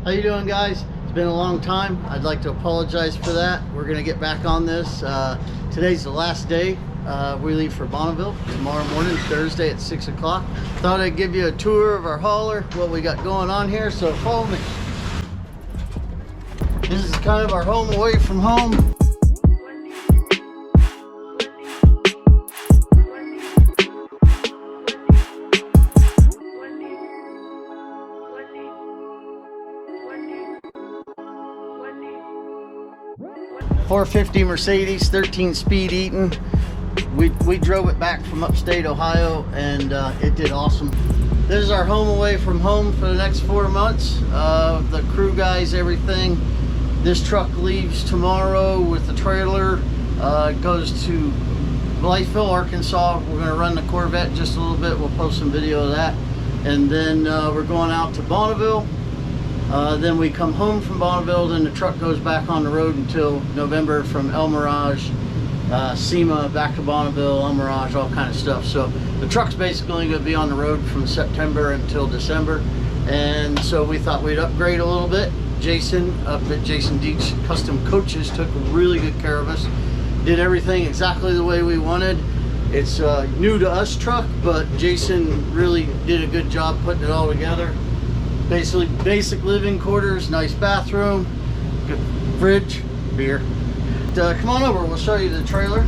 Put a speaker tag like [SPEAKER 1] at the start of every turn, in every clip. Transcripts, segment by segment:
[SPEAKER 1] How you doing, guys? It's been a long time. I'd like to apologize for that. We're gonna get back on this. Today's the last day. We leave for Bonneville tomorrow morning, Thursday at 6 o'clock. Thought I'd give you a tour of our hauler, what we got going on here, so follow me. This is kind of our home away from home. .450 Mercedes, 13-speed Eaton. We drove it back from upstate Ohio, and it did awesome. This is our home away from home for the next 4 months. The crew guys, everything. This truck leaves tomorrow with the trailer. Goes to Blytheville, Arkansas. We're going to run the Corvette just a little bit. We'll post some video of that. And then we're going out to Bonneville. Then we come home from Bonneville, then the truck goes back on the road until November from El Mirage, SEMA, back to Bonneville, El Mirage, all kind of stuff. So the truck's basically going to be on the road from September until December. And so we thought we'd upgrade a little bit. Jason up at Jason Dietz Custom Coaches took really good care of us. Did everything exactly the way we wanted. It's a new to us truck, but Jason really did a good job putting it all together. Basically basic living quarters, nice bathroom, good fridge, beer. Come on over, we'll show you the trailer.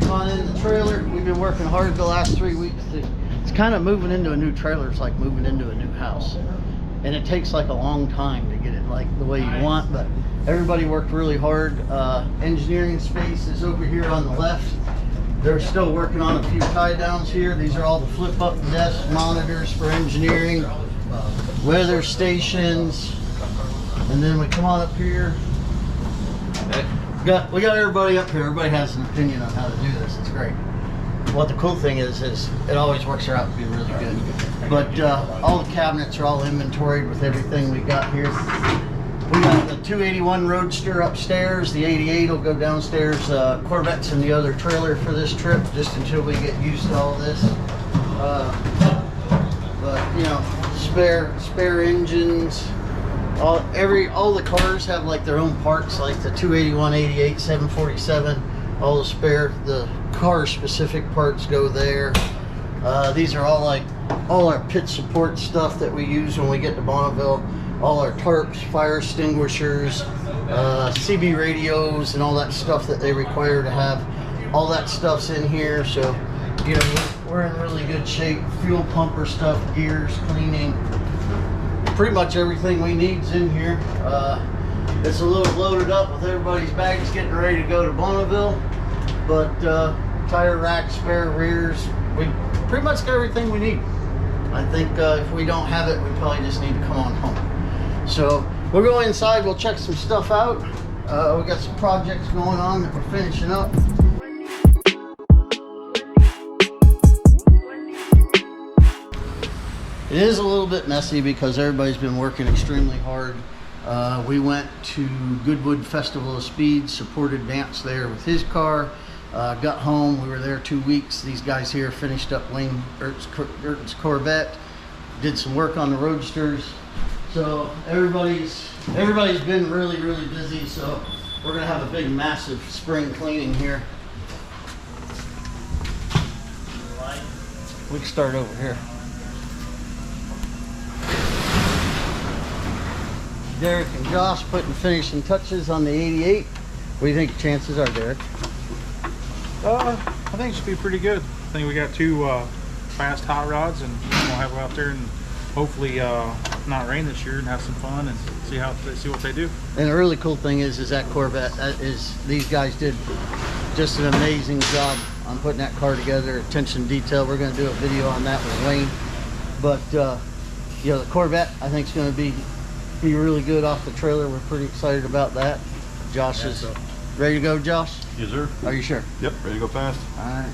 [SPEAKER 1] Come on in the trailer. We've been working hard the last 3 weeks to kind of moving into a new trailer. It's like moving into a new house, and it takes like a long time to get it like the way you want, but everybody worked really hard. Engineering space is over here on the left. They're still working on a few tie downs here. These are all the flip up desk monitors for engineering, weather stations. And then we come on up here. We got everybody up here. Everybody has an opinion on how to do this. It's great. What the cool thing is it always works out to be really good. But all the cabinets are all inventoried with everything we got here. We got the 281 Roadster upstairs. The 88 will go downstairs. Corvette's in the other trailer for this trip, just until we get used to all this. But you know, spare engines. All the cars have like their own parts, like the 281, 88, 747. All the car specific parts go there. These are all our pit support stuff that we use when we get to Bonneville. All our tarps, fire extinguishers, CB radios, and all that stuff that they require to have. All that stuff's in here, so you know we're in really good shape. Fuel pumper stuff, gears, cleaning, pretty much everything we need's in here. It's a little loaded up with everybody's bags getting ready to go to Bonneville, but tire rack, spare rears, we pretty much got everything we need. I think if we don't have it, we probably just need to come on home. So we'll go inside, we'll check some stuff out. We got some projects going on that we're finishing up. It is a little bit messy because everybody's been working extremely hard. We went to Goodwood Festival of Speed, supported Vance there with his car. Got home, we were there 2 weeks. These guys here finished up Wayne Ert's Corvette, did some work on the Roadsters. So everybody's been really busy, so we're gonna have a big massive spring cleaning here. We can start over here. Derek and Josh putting finishing touches on the 88. What do you think the chances are, Derek?
[SPEAKER 2] I think it should be pretty good. I think we got two fast hot rods, and we'll have them out there and hopefully not rain this year and have some fun and see what they do.
[SPEAKER 1] And the really cool thing is that Corvette, these guys did just an amazing job on putting that car together. Attention to detail. We're going to do a video on that with Wayne. But you know, the Corvette I think is going to be really good off the trailer. We're pretty excited about that. Josh is ready to go. Josh?
[SPEAKER 3] Yes, sir.
[SPEAKER 1] Are you sure?
[SPEAKER 3] Yep, ready to go fast.
[SPEAKER 1] All right.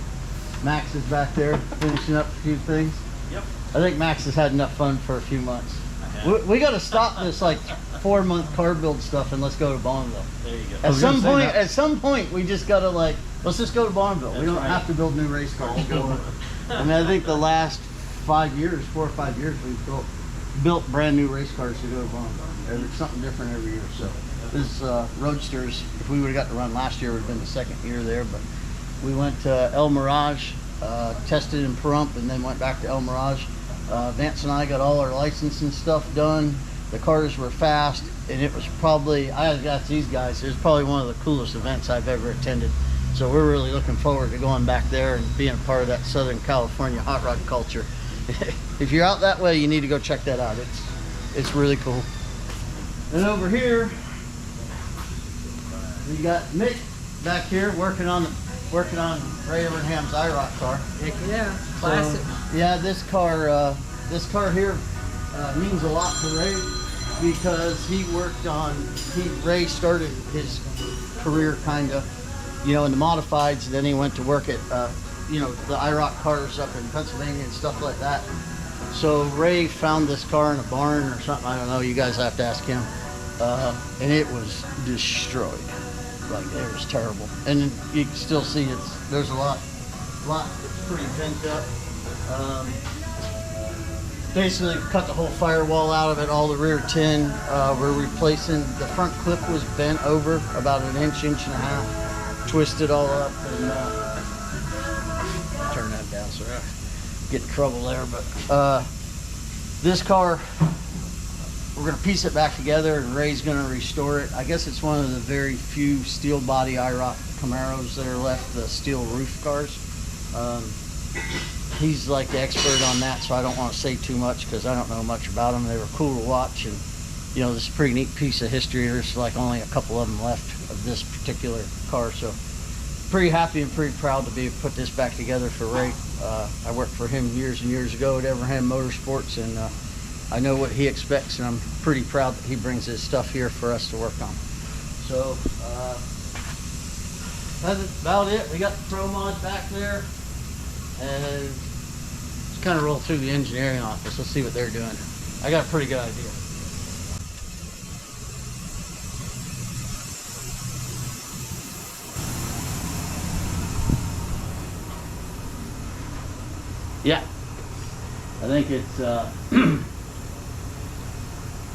[SPEAKER 1] Max is back there finishing up a few things.
[SPEAKER 4] Yep.
[SPEAKER 1] I think Max has had enough fun for a few months.
[SPEAKER 4] I
[SPEAKER 1] We got to stop this like 4-month car build stuff and let's go to Bonneville.
[SPEAKER 3] There you go.
[SPEAKER 1] At some point, we just got to like, let's just go to Bonneville. We don't have to build new race cars. I mean, I think the last 5 years, 4 or 5 years, we've built brand new race cars to go to Bonneville. It's something different every year. So this Roadsters, if we would have got to run last year, would have been the second year there. But we went to El Mirage, tested in Pahrump, and then went back to El Mirage. Vance and I got all our licensing stuff done. The cars were fast, and it was probably, I got these guys, it was probably one of the coolest events I've ever attended. So we're really looking forward to going back there and being a part of that Southern California hot rod culture. If you're out that way, you need to go check that out. It's really cool. And over here, we got Mick back here working on Ray Abraham's IROC car.
[SPEAKER 4] Heck yeah, classic.
[SPEAKER 1] So, yeah, this car here means a lot to Ray because Ray started his career kind of, you know, in the modifieds. Then he went to work at, you know, the IROC cars up in Pennsylvania and stuff like that. So Ray found this car in a barn or something. I don't know. You guys have to ask him. And it was destroyed. Like, it was terrible. And you can still see there's a lot that's pretty bent up. Basically cut the whole firewall out of it, all the rear tin. We're replacing, the front clip was bent over about an inch and a half. Twisted all up and turn that down so I get in trouble there. But this car, we're gonna piece it back together and Ray's gonna restore it. I guess it's one of the very few steel body IROC Camaros that are left, the steel roof cars. He's like the expert on that, so I don't want to say too much because I don't know much about them. They were cool to watch, and you know, this is a pretty neat piece of history. There's like only a couple of them left of this particular car, so pretty happy and pretty proud to put this back together for Ray. I worked for him years and years ago at Abraham Motorsports, and I know what he expects, and I'm pretty proud that he brings his stuff here for us to work on. So that's about it. We got the Pro Mod back there, and let's kind of roll through the engineering office. Let's see what they're doing. I got a pretty good idea. Yeah, I think it's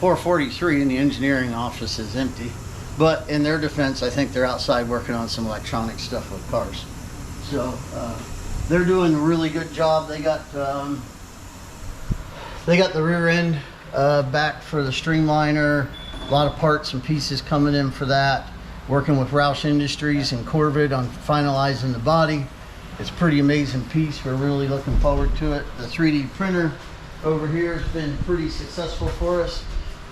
[SPEAKER 1] 4:43 and the engineering office is empty. But in their defense, I think they're outside working on some electronic stuff with cars. So they're doing a really good job. They got the rear end back for the streamliner. A lot of parts and pieces coming in for that. Working with Roush Industries and Corvid on finalizing the body. It's a pretty amazing piece. We're really looking forward to it. The 3D printer over here has been pretty successful for us.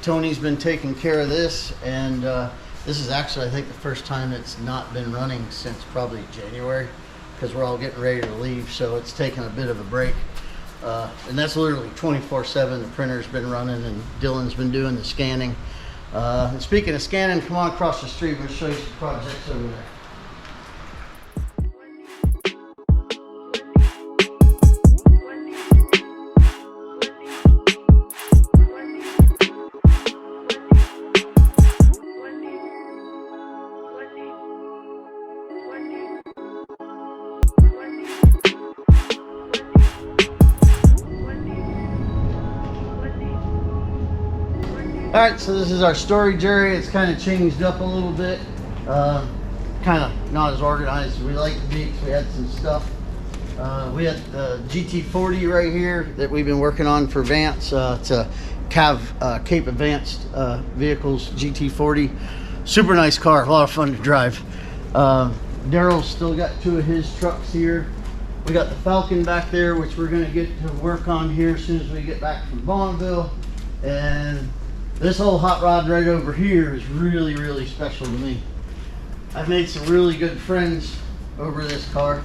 [SPEAKER 1] Tony's been taking care of this, and this is actually, I think, the first time it's not been running since probably January, because we're all getting ready to leave, so it's taken a bit of a break. And that's literally 24/7. The printer's been running, and Dylan's been doing the scanning. And speaking of scanning, come on across the street. We'll show you some projects over there. All right, so this is our storage area. It's kind of changed up a little bit. Kind of not as organized as we like to be, because we had some stuff. We had the GT40 right here that we've been working on for Vance. It's a Cape Advanced Vehicles GT40. Super nice car, a lot of fun to drive. Daryl's still got 2 of his trucks here. We got the Falcon back there, which we're gonna get to work on here as soon as we get back from Bonneville. And this whole hot rod right over here is really, really special to me. I've made some really good friends over this car.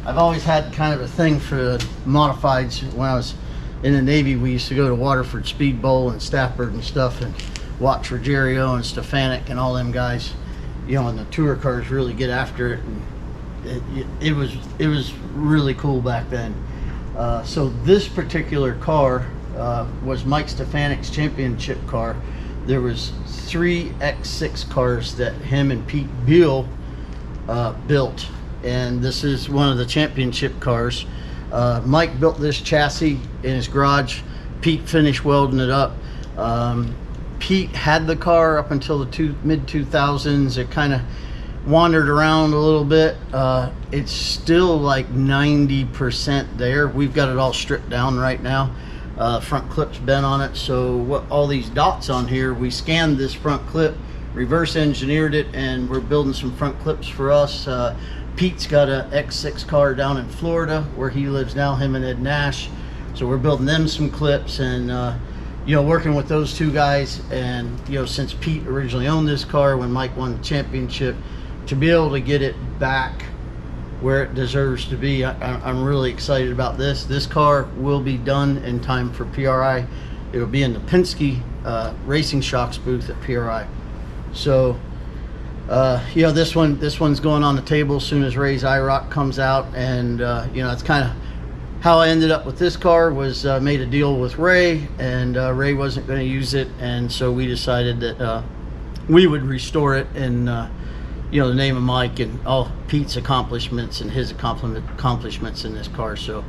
[SPEAKER 1] I've always had kind of a thing for the modifieds. When I was in the Navy, we used to go to Waterford Speed Bowl and Stafford and stuff and watch Ruggiero and Stefanik and all them guys, you know, and the tour cars really get after it. And it was really cool back then. So this particular car, was Mike Stefanik's championship car. There was 3 X6 cars that him and Pete Beal built, and this is one of the championship cars. Mike built this chassis in his garage. Pete finished welding it up. Pete had the car up until the mid-2000s. It kind of wandered around a little bit. It's still like 90% there. We've got it all stripped down right now. Front clip's bent on it, so what all these dots on here, we scanned this front clip, reverse engineered it, and we're building some front clips for us. Pete's got a X6 car down in Florida where he lives now, him and Ed Nash, so we're building them some clips, and you know, working with those two guys. And you know, since Pete originally owned this car when Mike won the championship, to be able to get it back where it deserves to be, I'm really excited about this. This car will be done in time for PRI. It'll be in the Penske Racing Shocks booth at PRI. So you know, this one's going on the table as soon as Ray's IROC comes out. And you know, that's kind of how I ended up with this car. Was made a deal with Ray, and Ray wasn't going to use it, and so we decided that we would restore it in you know, the name of Mike and all Pete's accomplishments and his accomplishments in this car. So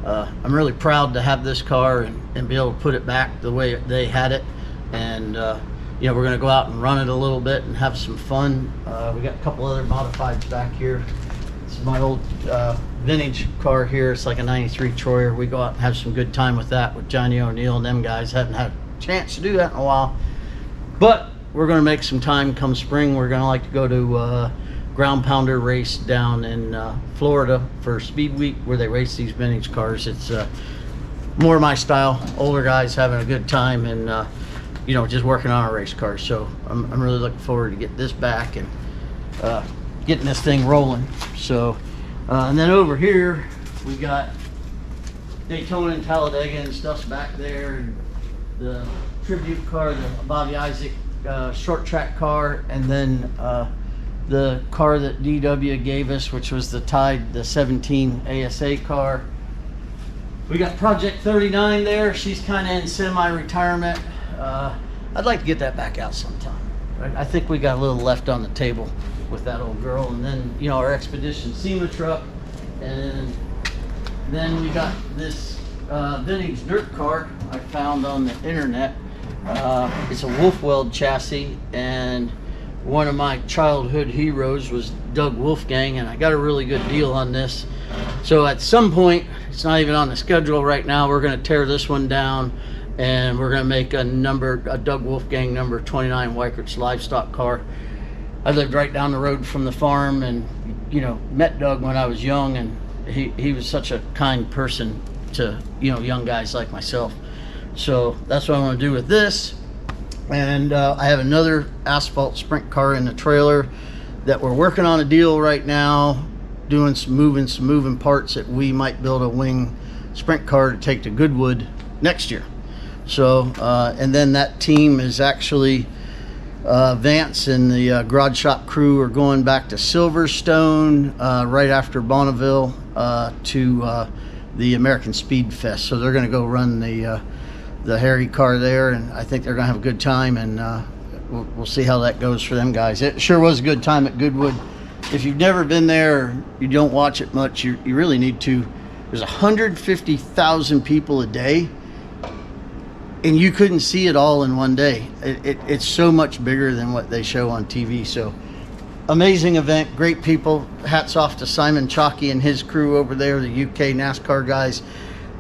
[SPEAKER 1] I'm really proud to have this car and be able to put it back the way they had it. And you know, we're going to go out and run it a little bit and have some fun. We got a couple other modifieds back here. This is my old vintage car here. It's like a 93 Troyer. We go out and have some good time with that with Johnny O'Neill and them guys. Haven't had a chance to do that in a while, but we're going to make some time come spring. We're going to like to go to ground pounder race down in Florida for Speed Week, where they race these vintage cars. It's more my style, older guys having a good time, and you know, just working on a race car. So I'm really looking forward to get this back and getting this thing rolling. So and then over here we got Daytona and Talladega and stuff's back there, and the tribute car, the Bobby Isaac short track car, and then the car that DW gave us, which was the 17 ASA car. We got Project 39 there. She's kind of in semi-retirement. I'd like to get that back out sometime. Right? I think we got a little left on the table with that old girl. And then, you know, our Expedition SEMA truck, and then we got this vintage dirt car I found on the internet. It's a Wolf Weld chassis, and one of my childhood heroes was Doug Wolfgang, and I got a really good deal on this. So at some point, it's not even on the schedule right now, we're going to tear this one down, and we're going to make a Doug Wolfgang number 29 Weikert's livestock car. I lived right down the road from the farm, and you know, met Doug when I was young, and he was such a kind person to, you know, young guys like myself. So that's what I want to do with this. And I have another asphalt sprint car in the trailer that we're working on a deal right now, doing some moving parts that we might build a wing sprint car to take to Goodwood next year. So and then that team is actually Vance and the garage shop crew are going back to Silverstone right after Bonneville to the American Speed Fest. So they're going to go run the Harry car there, and I think they're gonna have a good time, and we'll see how that goes for them guys. It sure was a good time at Goodwood. If you've never been there, or you don't watch it much, you really need to. There's 150,000 people a day, and you couldn't see it all in one day. It's so much bigger than what they show on TV. So amazing event, great people. Hats off to Simon Chalky and his crew over there, the UK NASCAR guys.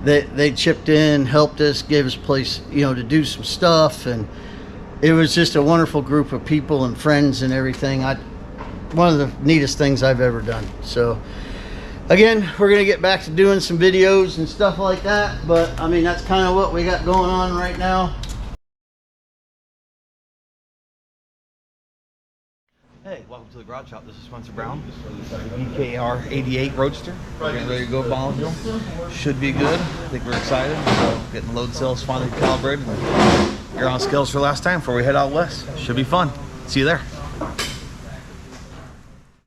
[SPEAKER 1] They chipped in, helped us, gave us a place, you know, to do some stuff, and it was just a wonderful group of people and friends and everything. One of the neatest things I've ever done. So again, we're gonna get back to doing some videos and stuff like that, but I mean, that's kind of what we got going on right now.
[SPEAKER 3] Hey, welcome to the Garage Shop. This is Spencer Brown. BKR 88 Roadster. We're getting ready to go Bonneville. Should be good. I think we're excited. Getting load cells finally calibrated. You're on scales for last time before we head out west. Should be fun. See you there.